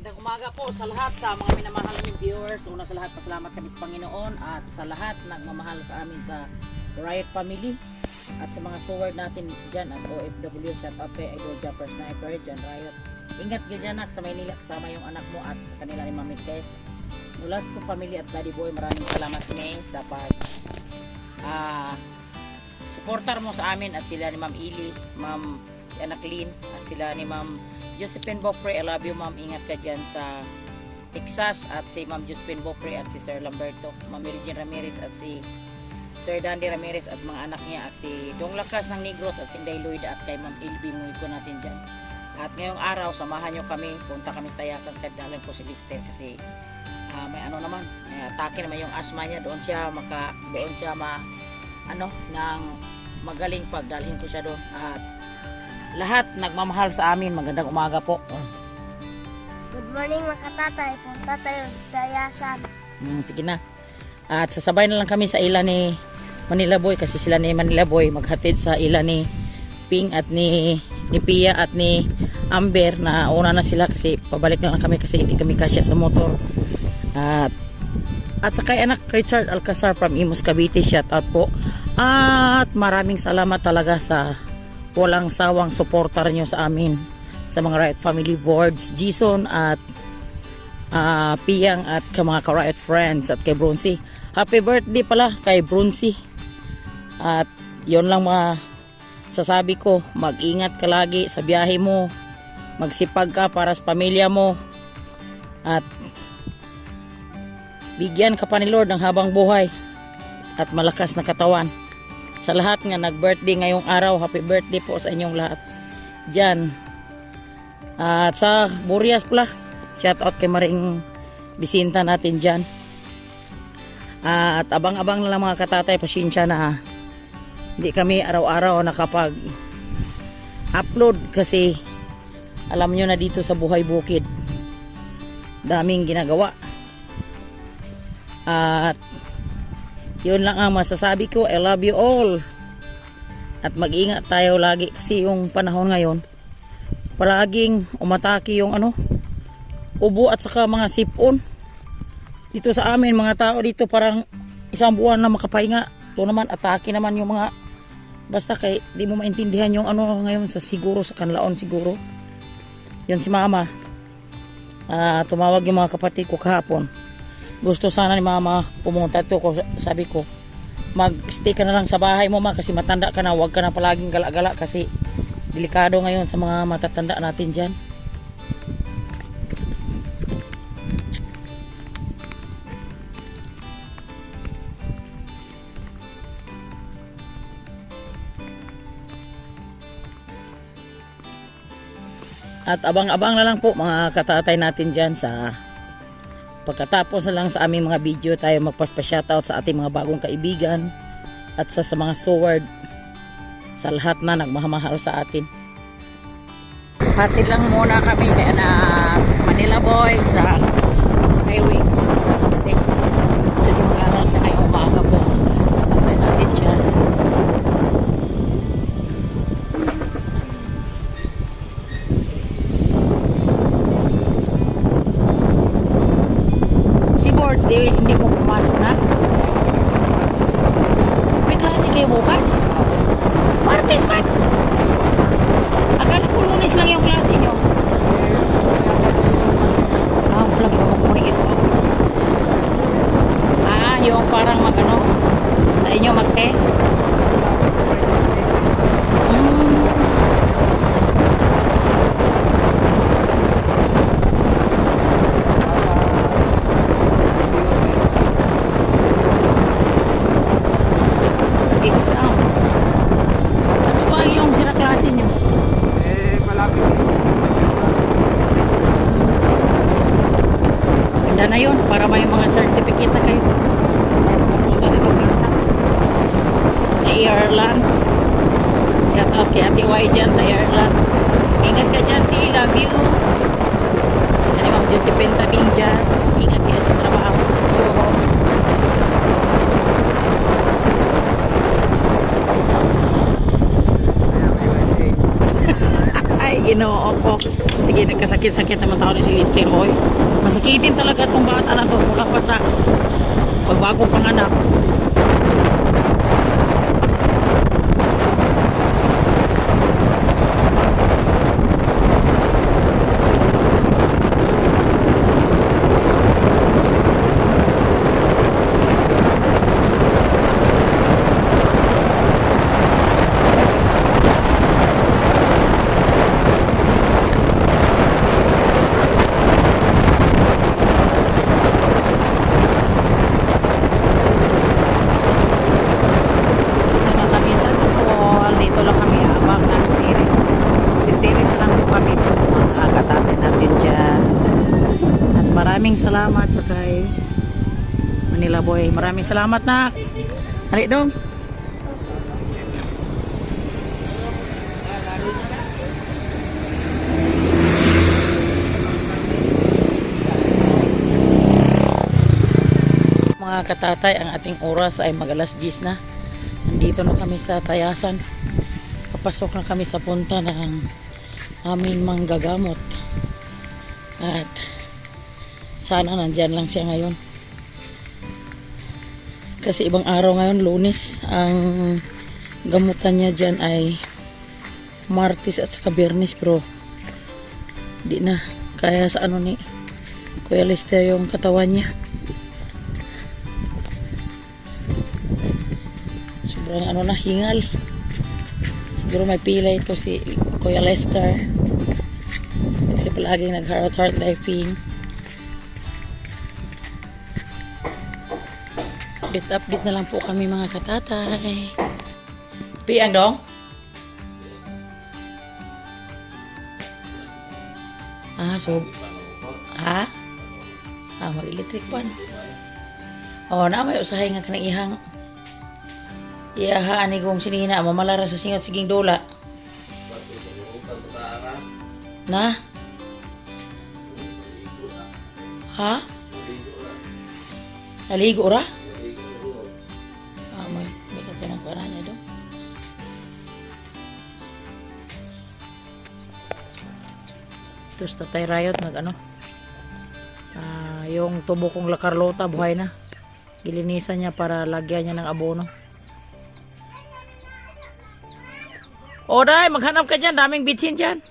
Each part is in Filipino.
Magandang umaga po sa lahat sa mga minamahal naming viewers. Una sa lahat, pasalamat kami sa Panginoon at sa lahat nagmamahal sa amin sa Riot Family at sa mga forward natin dyan at OFW. Shout out kay Idol Japper Sniper dyan, Riot. Ingat ka dyan sa Maynila, kasama yung anak mo at sa kanila ni Mami Tess. Nulas ko family at Daddy Boy, maraming salamat kami sa pag supporter mo sa amin at sila ni Ma'am Ili, Ma'am si Anak Lynn at sila ni Ma'am Josephine Bopre. I love you, Ma'am. Ingat ka dyan sa Texas at si Ma'am Josephine Bopre at si Sir Lamberto, Ma'am Regine Ramirez at si Sir Dandy Ramirez at mga anak niya at si Dong Lakas ng Negros at si Inday Lloyd at kay Ma'am Ilby Muiko natin dyan. At ngayong araw, samahan nyo kami, punta kami sa Tayasan sa dalan po si Lister kasi may ano naman, may atake naman yung asthma niya. Doon siya nang magaling pagdalhin ko siya doon. At lahat nagmamahal sa amin, magandang umaga po. Good morning mga tatay, punta tayo sa Tayasan. Sige na. At sasabay na lang kami sa ila ni Manila Boy kasi sila ni Manila Boy maghatid sa ila ni Ping at ni Pia at ni Amber na una na sila kasi pabalik na lang kami kasi hindi kami kasya sa motor. At sa kay anak Richard Alcazar from Imus Cavite, shout out po. At maraming salamat talaga sa walang sawang suportar nyo sa amin sa mga Riot Family Boards, Jason at Piyang at kay mga ka-Riot friends at kay Bronzy. Happy birthday pala kay Bronzy. At yon lang mga sasabi ko, mag-ingat ka lagi sa biyahe mo, magsipag ka para sa pamilya mo at bigyan ka pa ni Lord ng habang buhay at malakas na katawan. Sa lahat nga nag-birthday ngayong araw, happy birthday po sa inyong lahat dyan. At sa Burias pala, shout out kay Maring Bisinta natin dyan. At abang-abang na lang mga katatay, pasensya na hindi kami araw-araw nakapag-upload kasi alam nyo na dito sa Buhay Bukid daming ginagawa. At yun lang ang masasabi ko. I love you all at mag-ingat tayo lagi kasi yung panahon ngayon palaging umatake yung ubo at saka mga sipon dito sa amin. Mga tao dito parang isang buwan na makapahinga. Ito naman atake naman yung mga basta kay di mo maintindihan yung ngayon sa siguro sa kanlaon siguro yun si mama. Tumawag yung mga kapatid ko kahapon. Gusto sana ni mama pumunta to ko. Sabi ko mag-stay ka na lang sa bahay mo kasi matanda ka na, huwag ka na palaging gala-gala kasi delikado ngayon sa mga matatanda natin dyan. At abang-abang na lang po mga katatay natin dyan sa pagkatapos na lang sa aming mga video tayo magpa-shoutout sa ating mga bagong kaibigan at sa mga sword sa lahat na nagmamahal sa atin. Hatid lang muna kami na Manila Boy sa highway kasi mag-aral siya ngayong umaga po. Patay natin siya. Hindi mo pumasok na? May klase kayo bukas? Martes man? Akala ko Lunes lang yung klase nyo. Lagi mo makukunin ito. Yung parang sa inyo mag-test? Na yun para may mga certificate na kayo punta sa Paglansa sa Ireland. Shout out kay Ate Y dyan sa Ireland. Ingat ka dyan, T. Love you. Ano Ma'am Josephine Tabing dyan, ingat ka sa trabaho. Ay ginoo ko. Sige, nagkasakit-sakit naman tao ni si Lister, oy. Masakitin talaga itong bata na to mula pa sa pagbago panganak. Maraming salamat sa kay Manila Boy. Maraming salamat, nak. Dali dong. Mga katatay, ang ating oras ay mag-alas 10 na. Nandito na kami sa Tayasan. Papasok na kami sa punta ng aming manggagamot. At sana nandyan lang siya ngayon. Kasi ibang araw ngayon, Lunes. Ang gamutan niya dyan ay Martes at saka Biyernes. Pero di na. Kaya sa ano ni Kuya Lister yung katawan niya. Sobrang ano na, hingal. Siguro may pila ito si Kuya Lister. Kasi palaging nag-heart diving. Update na lang po kami mga katatay. Piang dong? So mag-electric pan. Na may usahay nga kanang ihang iyahaan ni kong sinina mamalara sa singot siging dola. Na? Naligo ra? May katanang ko na doon. Tapos Tatay Rayot yung tubo kong La Carlota buhay na. Gilinisan niya para lagyan niya ng abono. Day, maghanap ka dyan. Daming bitsin dyan.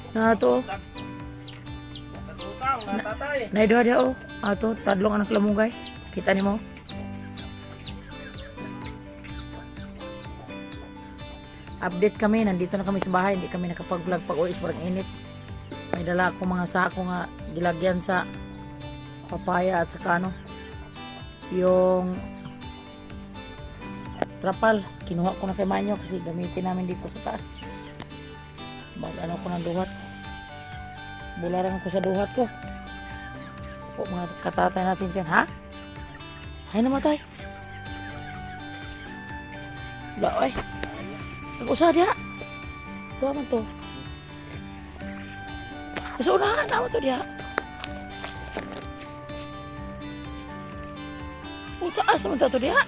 Ito. Naidoha dia Ito, tadlong anak lamungay. Kita ni mo. Update kami, nandito na kami sa bahay, hindi kami nakapag-vlog pag-uwi, sobrang init. May dala ako mga sako nga gilagyan sa papaya at saka yung trapal. Kinuha ko na kay Manyo kasi gamitin namin dito sa taas. Mag-ano ko ng duhat. Bularan ko sa duhat ko. O mga katatay natin dyan, ha? Ay namatay. Wala, oy. Nag-usa diha. Dua man to. Sa unahan, naman to diha. Taas naman to diha.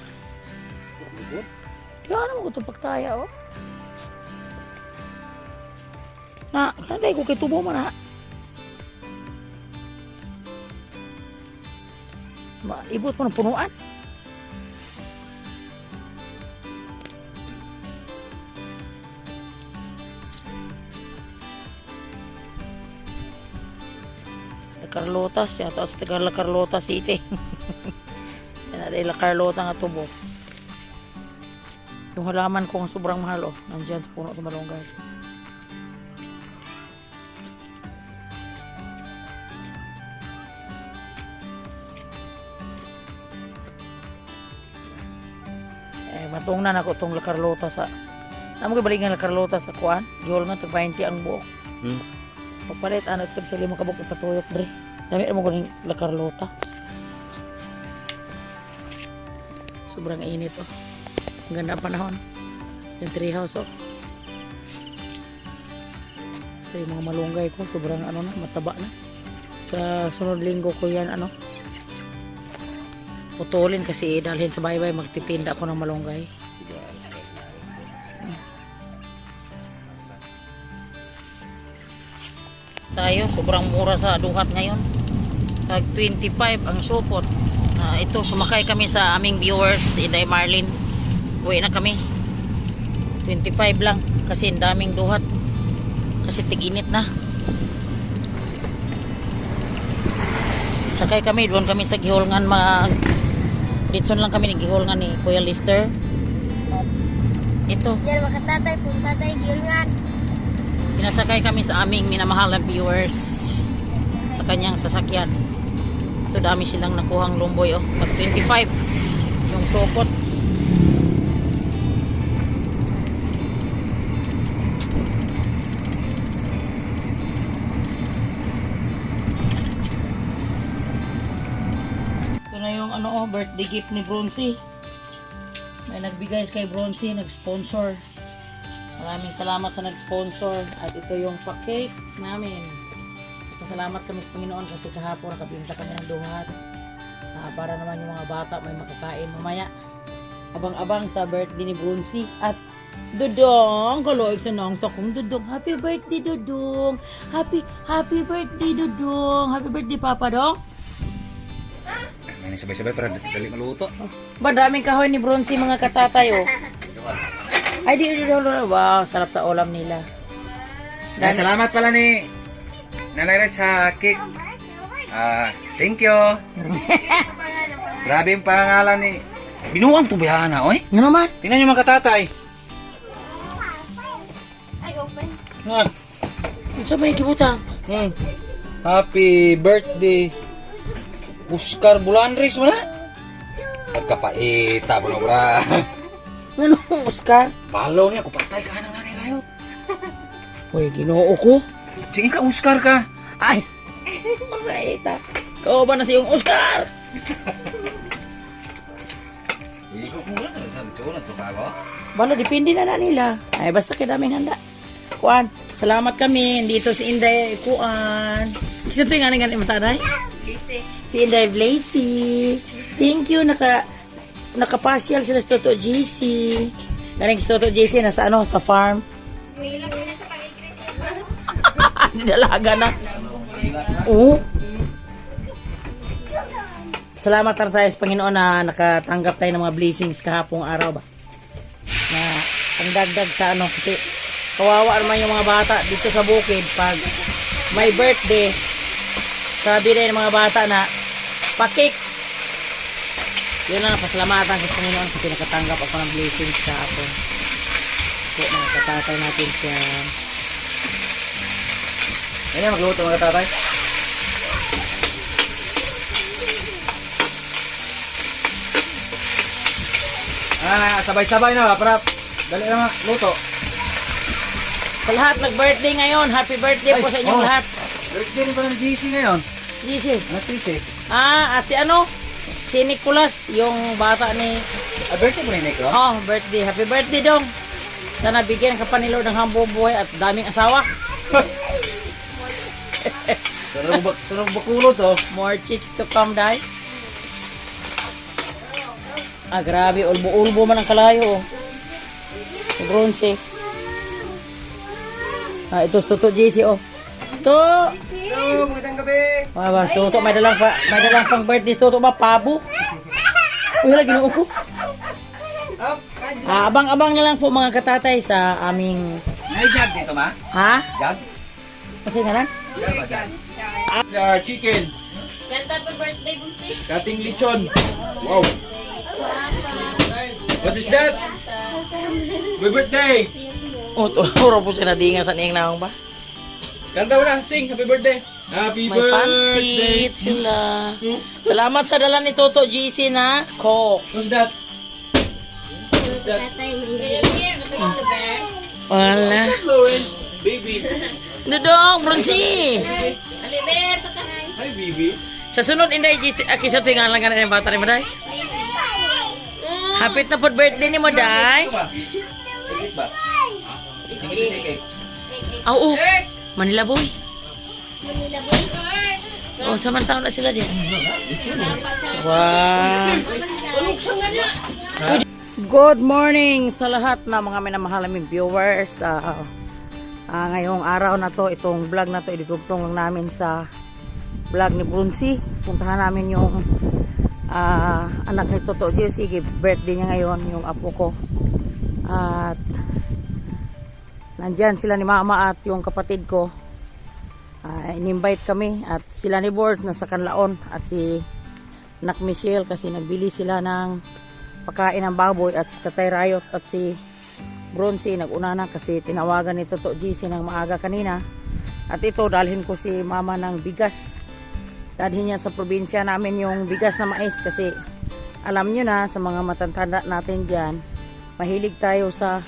Diha naman ko ito pagtaya, kanday ko kay tubo man, ha? Ibot mo ng punuan. Carlota siya, tapos taga La Carlota City. Yan ay La Carlota nga tubo. Yung halaman kong sobrang mahal, nandyan sa puno sa malunggay. Matong na ako itong La Carlota sa namo ko balik nga La Carlota sa kuan gihol nga tag 20 ang buok. Papalit ano ito sa lima kabuk patuyok dre. Dami mo ko ng La Carlota. Sobrang init Ang ganda ang panahon. Yung tree house So yung mga malunggay ko sobrang mataba na. Sa sunod linggo ko yan putulin kasi dalhin sa baybay, magtitinda ako ng malunggay. Tayo, sobrang mura sa duhat ngayon. Tag 25 ang supot. Ito, sumakay kami sa aming viewers, Inday Marlin. Uwi na kami. 25 lang kasi ang daming duhat. Kasi tig-init na. Sakay kami, doon kami sa Gihulngan. Ditson lang kami ni Gihulngan ni Kuya Lister. Ito, Yan mga katatay, punta tayo gilngan. pinasakay kami sa aming minamahal na viewers sa kanyang sasakyan. Ito, dami silang nakuhang lumboy. Oh. Pag 25 yung supot. Ito na yung ano, birthday gift ni Bronzy. May nagbigay kay Bronzy, nag-sponsor. Maraming salamat sa nag-sponsor. At ito yung pa-cake namin. Salamat kami sa Panginoon kasi kahapon nakabinta kami ng duhat. Para naman yung mga bata may makakain mamaya. Abang-abang sa birthday ni Bronzy. At Dudong, kaloig sa nang sakong Dudong. Happy birthday, Dudong. Happy birthday, Dudong. Happy birthday, Papa Dong. May sabay-sabay para dali maluto. Ba, daming kahoy ni Bronzy mga katatay, oh. Ay, di. Wow, sarap sa ulam nila. Salamat pala ni Nanay Red sa cake. Thank you. Grabe yung pangalan ni... Binuang to bayana, oy. Ano naman? Tingnan nyo mga katatay. Ay, open. Ano sa may kibutang? Happy birthday, Oscar Bulanris mo na. Pagkapaita, bro, bra. Ano, Oscar? Balaw niya, kupatay ka ng nanay Rayot. Uy, ginoo ko. Sige ka, Oscar ka. Ay! Marita. Kau ba na si yung Oscar? Ikot mo lang, sunod to ka ako. Balo, depende na nila. Ay, basta kadaming handa. Kuan, salamat kami. Dito si Inday Kuan. Kasi ito yung nga matanay? Si Inday Blazy. Thank you, nakapasyal sila sa Toto JC. Galing sa Toto JC, nasa ano, sa farm. Dalaga na. Oo. Salamat na tayo sa Panginoon na nakatanggap tayo ng mga blessings kahapong araw ba. Na pangdagdag sa ano. Kasi kawawa naman yung mga bata dito sa bukid pag may birthday. Sabi rin ng mga bata na pakik. Yun na, pasalamatan sa Panginoon kasi nakatanggap ako ng blessings kahapon. So, mga katatay natin siya. Yan yung magluto mga katatay. Sabay-sabay na ba para dali na luto. Sa lahat nag-birthday ngayon, happy birthday po sa inyong lahat. Birthday rin pala ni GC ngayon. GC. Ano GC? At si ano? Si Nicolas, yung bata ni... Birthday mo ni Nico? Oh, birthday. Happy birthday dong. Sana bigyan ka pa ni Lord ng hambong buhay at daming asawa. Tarong bakulot oh. More chicks to come, dai. Grabe. Ulbo-ulbo man ang kalayo, oh. Si Bronzy. Ito si Toto JC, oh. Ito. Hello, magandang gabi. Toto, may dalang pang birthday. Toto ba? Pabo? Uy, hala, ginoo ko. Abang-abang na lang po mga katatay sa aming... May jug dito ma? Ha? Jug? Kasi nga lang? Jug ba jug? Chicken. Ganda pa birthday, Bumsi. Kating lechon. Wow. What is that? My birthday. Turo po siya nadingan sa niyang naong ba? Kanta mo na, sing. Happy birthday. Happy May pansit sila. Salamat sa dala ni Toto GC na Coke. What's that? What's that? Wala. Lauren. Baby. Dudong, Bronzy. Hi, baby. Sa sunod, Inday GC. Sa tuwing lang ka na yung bata ni Maday. Happy na po birthday ni Maday. Ito ba? Tigit ba? Tigit. Oo. Manila boy. Oh, samantala na sila din. Wow. Good morning sa lahat na mga minamahal naming viewers. Ngayong araw na to, itong vlog na to, idudugtong lang namin sa vlog ni Brunsi. Puntahan namin yung anak ni Toto Jesse, birthday niya ngayon, yung apo ko. At nandyan sila ni mama at yung kapatid ko. In-invite kami at sila ni Bord nasa Kanlaon at si Nak Michelle kasi nagbili sila ng pagkain ng baboy at si Tatay Rayot at si Bronzy naguna na kasi tinawagan ni Toto GC ng maaga kanina. At ito dalhin ko si mama ng bigas. Dalhin niya sa probinsya namin yung bigas na mais kasi alam nyo na sa mga matatanda natin dyan, mahilig tayo sa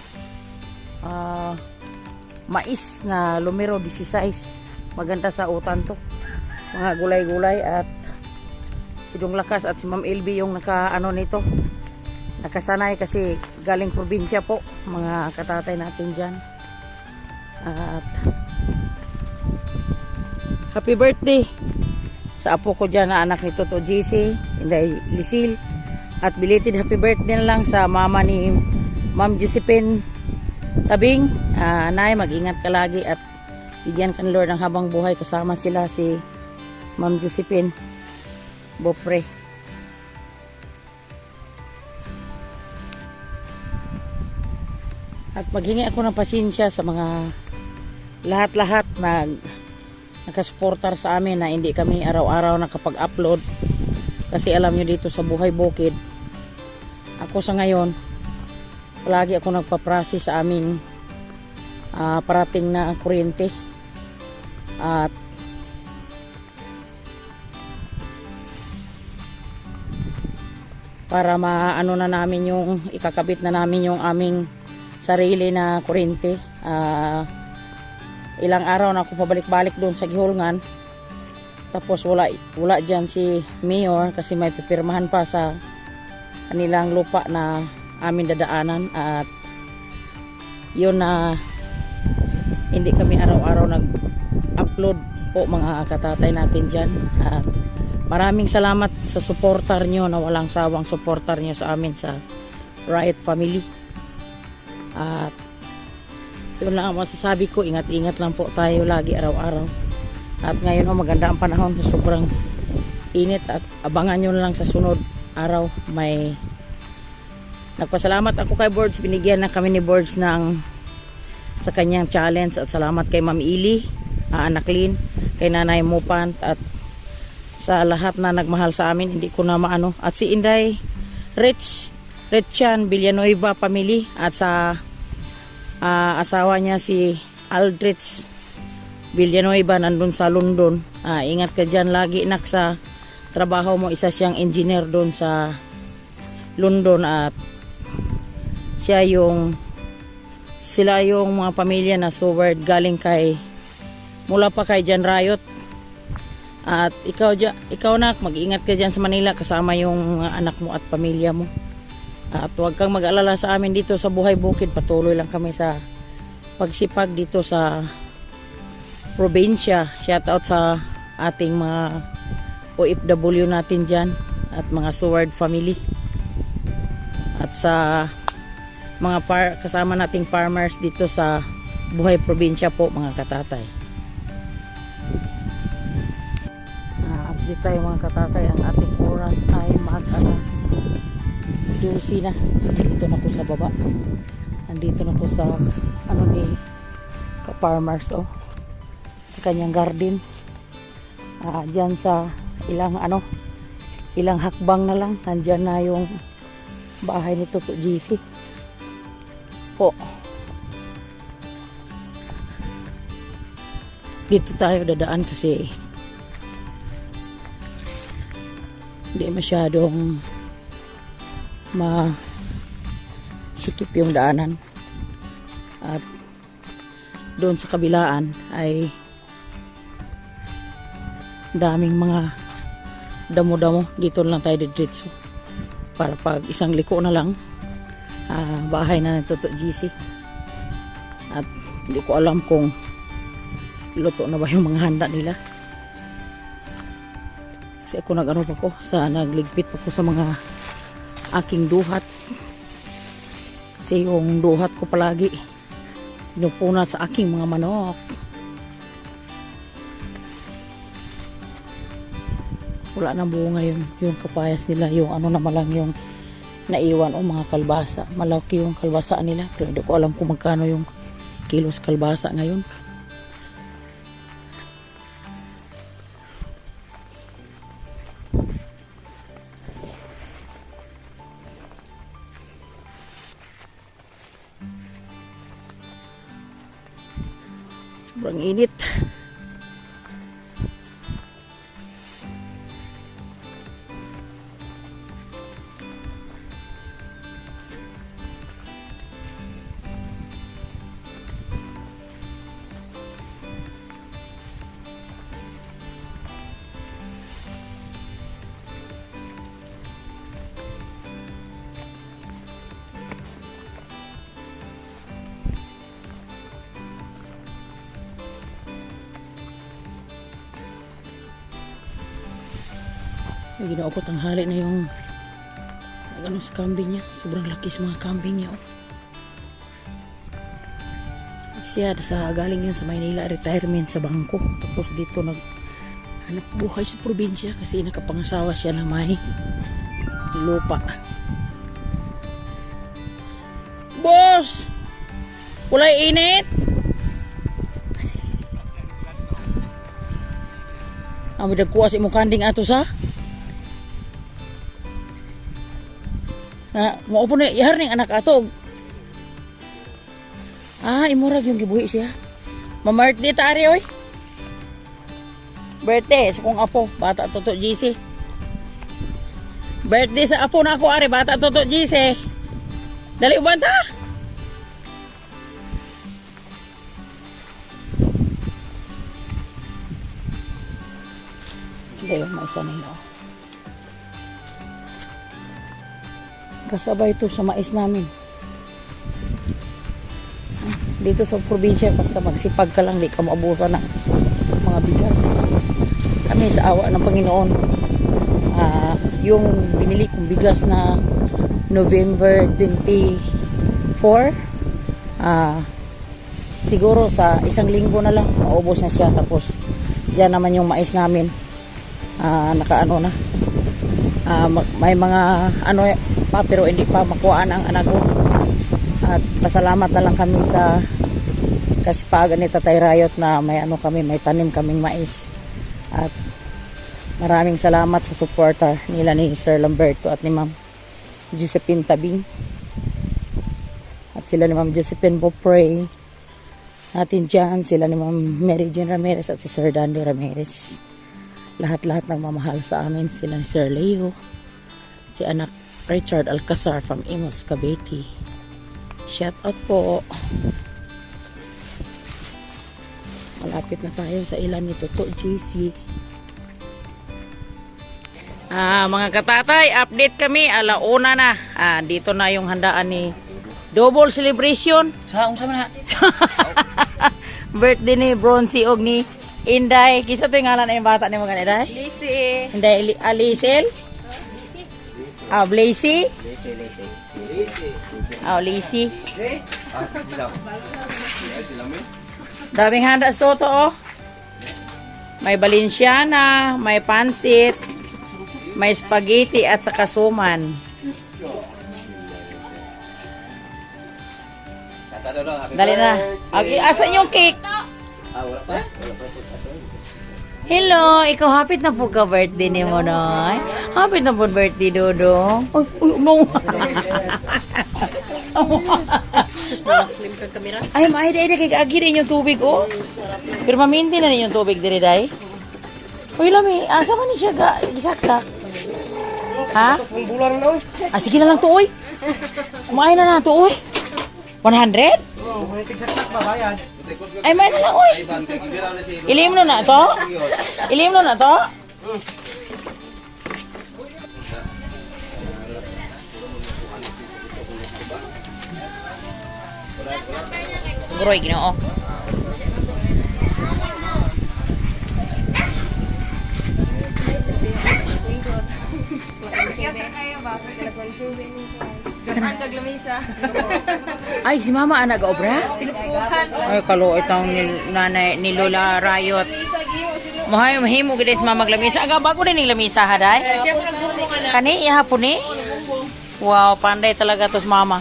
mais na Lumero 16. Maganda sa utan to, mga gulay-gulay. At si Dong Lakas at si Ma'am Elby yung nakaano nito, nakasanay kasi galing probinsya po mga katatay natin dyan. At happy birthday sa apo ko dyan na anak ni Toto JC, Inday Lisil. At belated happy birthday na lang sa mama ni Ma'am Josephine Tabing. Nay, mag-ingat ka lagi at bigyan ka ng Lord ng habang buhay, kasama sila si Ma'am Josephine Bopre. At maghingi ako ng pasensya sa mga lahat-lahat na nakasuportar sa amin na hindi kami araw-araw nakapag-upload kasi alam nyo dito sa Buhay Bukid, ako sa ngayon palagi ako nagpa-process sa aming parating na kuryente. At para maano na namin yung ikakabit na namin yung aming sarili na kuryente. Ilang araw na ako pabalik-balik doon sa Gihulngan, tapos wala dyan si Mayor kasi may pipirmahan pa sa kanilang lupa na amin dadaanan. At yun na hindi kami araw-araw nag-upload po mga katatay natin dyan. At maraming salamat sa supporter nyo, na walang sawang supporter nyo sa amin sa Riot Family. At yun lang ang masasabi ko, ingat-ingat lang po tayo lagi araw-araw. At ngayon maganda ang panahon, sobrang init at abangan nyo na lang sa sunod araw. May nagpasalamat ako kay Boards, binigyan na kami ni Boards ng sa kanyang challenge. At salamat kay Ma'am Ili, Anak Lin, kay Nanay Mupan at sa lahat na nagmahal sa amin, hindi ko na maano. At si Inday Richan Villanueva family at sa asawa niya si Aldrich Villanueva nandun sa London. Ingat ka dyan lagi nak sa trabaho mo, isa siyang engineer doon sa London. At sila yung mga pamilya na Seward galing mula pa kay Jan Rayot. At ikaw nak, mag-ingat ka dyan sa Manila kasama yung anak mo at pamilya mo. At huwag kang mag-alala sa amin dito sa Buhay Bukid, patuloy lang kami sa pagsipag dito sa probinsya. Shout out sa ating mga OFW natin dyan at mga Seward family at sa mga kasama nating farmers dito sa Buhay Probinsya po mga katatay. Update tayo mga katatay, ang ating oras ay mag-alas 12 na. Dito na po sa baba, nandito na po sa ni ka-farmers sa kanyang garden. Dyan sa ilang hakbang na lang nandyan na yung bahay ni Toto GC po. Dito tayo dadaan kasi hindi masyadong masikip yung daanan. At doon sa kabilaan ay daming mga damo-damo. Dito lang tayo diretso para pag isang liko na lang bahay na ng Toto GC. At hindi ko alam kung luto na ba yung mga handa nila. Kasi ako nag-ano pa ko, nagligpit pa ko sa mga aking duhat. Kasi yung duhat ko palagi pinupunat sa aking mga manok. Wala na bunga yung kapayas nila, yung ano naman lang yung naiwan o mga kalbasa. Malaki yung kalbasa nila, pero hindi ko alam kung magkano yung kilos kalbasa ngayon. Sobrang init. May ginawa ko tanghali na yung ano sa kambing niya. Sobrang laki sa mga kambing niya. Oh. Siya sa galing yun sa Maynila, retirement sa bangko. Tapos dito naghanap buhay sa probinsya kasi nakapangasawa siya na may lupa. Boss! Kulay init! Amo dagkuha si mong kanding ato sa? Na mo po na ihar ning anak atog. Imurag yung gibuhi siya. Ma-birthday ta ari oy. Birthday sa kong apo, bata toto GC. Birthday sa apo na ako ari, bata toto GC. Dali uban ta. Dali may isa nila. Kasabay ito sa mais namin. Dito sa probinsya, basta magsipag ka lang, di ka maabusan ng mga bigas. Kami sa awa ng Panginoon, yung binili kong bigas na November 24, siguro sa isang linggo na lang, maubos na siya. Tapos, dyan naman yung mais namin, nakaano na. May mga ano pa pero hindi pa makuhaan ang anak ko. At pasalamat na lang kami sa kasipagan ni Tatay Rayot na may ano kami, may tanim kaming mais. At maraming salamat sa supporter nila ni Sir Lamberto at ni Ma'am Josephine Tabing. At sila ni Ma'am Josephine Bopre. Natin dyan, sila ni Ma'am Mary Jane Ramirez at si Sir Dandy Ramirez. Lahat-lahat nagmamahal sa amin. Sila ni Sir Leo, si anak Richard Alcazar from Imus, Cavite. Shout out po. Malapit na tayo sa ilan ni Toto GC. Mga katatay, update kami. Alauna na. Dito na yung handaan ni double celebration. Sa man na. Birthday ni Bronzy og ni Inday. Kisa to yung ngalan na yung bata ni mga Inday? Lisi. Inday Alisel? Blazy? Lisi. Daming handa sa toto, oh. May Balenciana, may pansit, may spaghetti at saka suman. Dali na. Asan yung cake? Wala pa. Hello, ikaw hapit na po ka birthday ni mo, Noy. Hapit na po birthday, Dodong. Uy, no. Ay, maay day kay agi rin yung tubig, oh. Pero maminti na rin yung tubig diri, day. Uy, lami, asa man ni siya gisaksak? Ha? Sige na lang to, uy. Kumain na na to, uy. 100? Ay, may na lang, uy. Ilim mo na to? Ilim mo na to? Guroy, ginoo. Gahan kag lamisa. Ay, si mama anak obra? Ay, kaluoy taong nanay ni Lola Rayot. Mahay mahimo gid si mama lamisa. Aga bago din ning lamisa haday. Kani ihapon ni? Wow, panday talaga tos mama.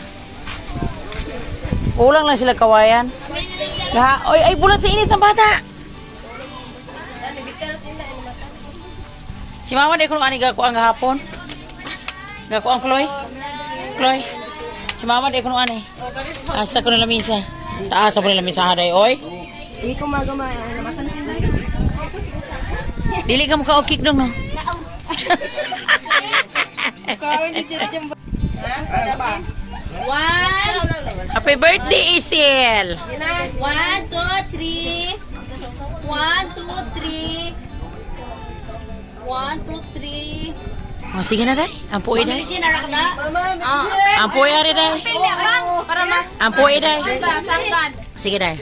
Kulang lang sila kawayan. Oy, ay bulat sa init ng bata. Si mama di ko ani gako ang gahapon. Gako ang Chloe. Chloe. Si mama di ko ani. Asa ko na lamisa. Taas ako na lamisa haday oy. Hindi ko magamay. Namatan na hindi. Dili ka mo ka okik dong no. Happy birthday, Isil! 1, 2, 3. 1, 2, 3. 1, 2, 3. Oh, sige na, day. Ampuy, day. Ah, Ampuy, ari, day. pili lang para mas Ampuy, day. sangkan. Sige, day.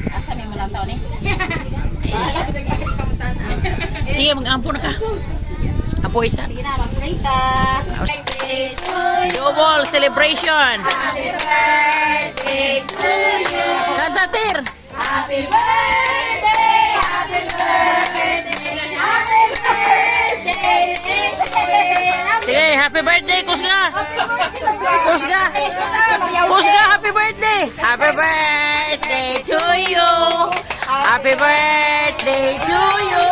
Asa may malantaw ni? Sige, mag-ampo na ka. Ampo isa. Double celebration. Kanta, Tir. Happy birthday, happy birthday, happy birthday, Sige, happy birthday, Kusga. Kusga. Kusga, happy birthday. Happy birthday to you. Happy birthday to you.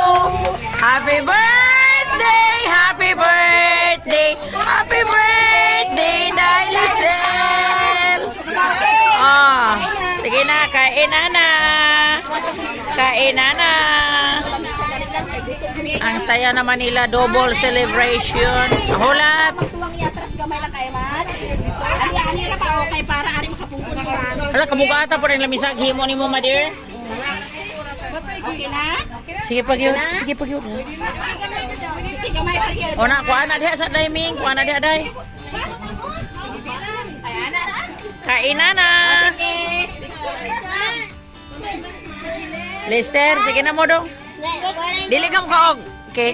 Happy birthday, happy birthday. Happy birthday, Dailisel. Oh, sige na, kain na. Kain na. Ang saya naman nila, double celebration. Hulat. Hala, kabugata po rin lamisag. Himo ni mo, madir. Sige pag yun. Sige pag yun. O na, kuha na diha sa timing. Kuha na diha day. Kain na. Lester, sige na mo dong. Dili ka mo kaog. Okay.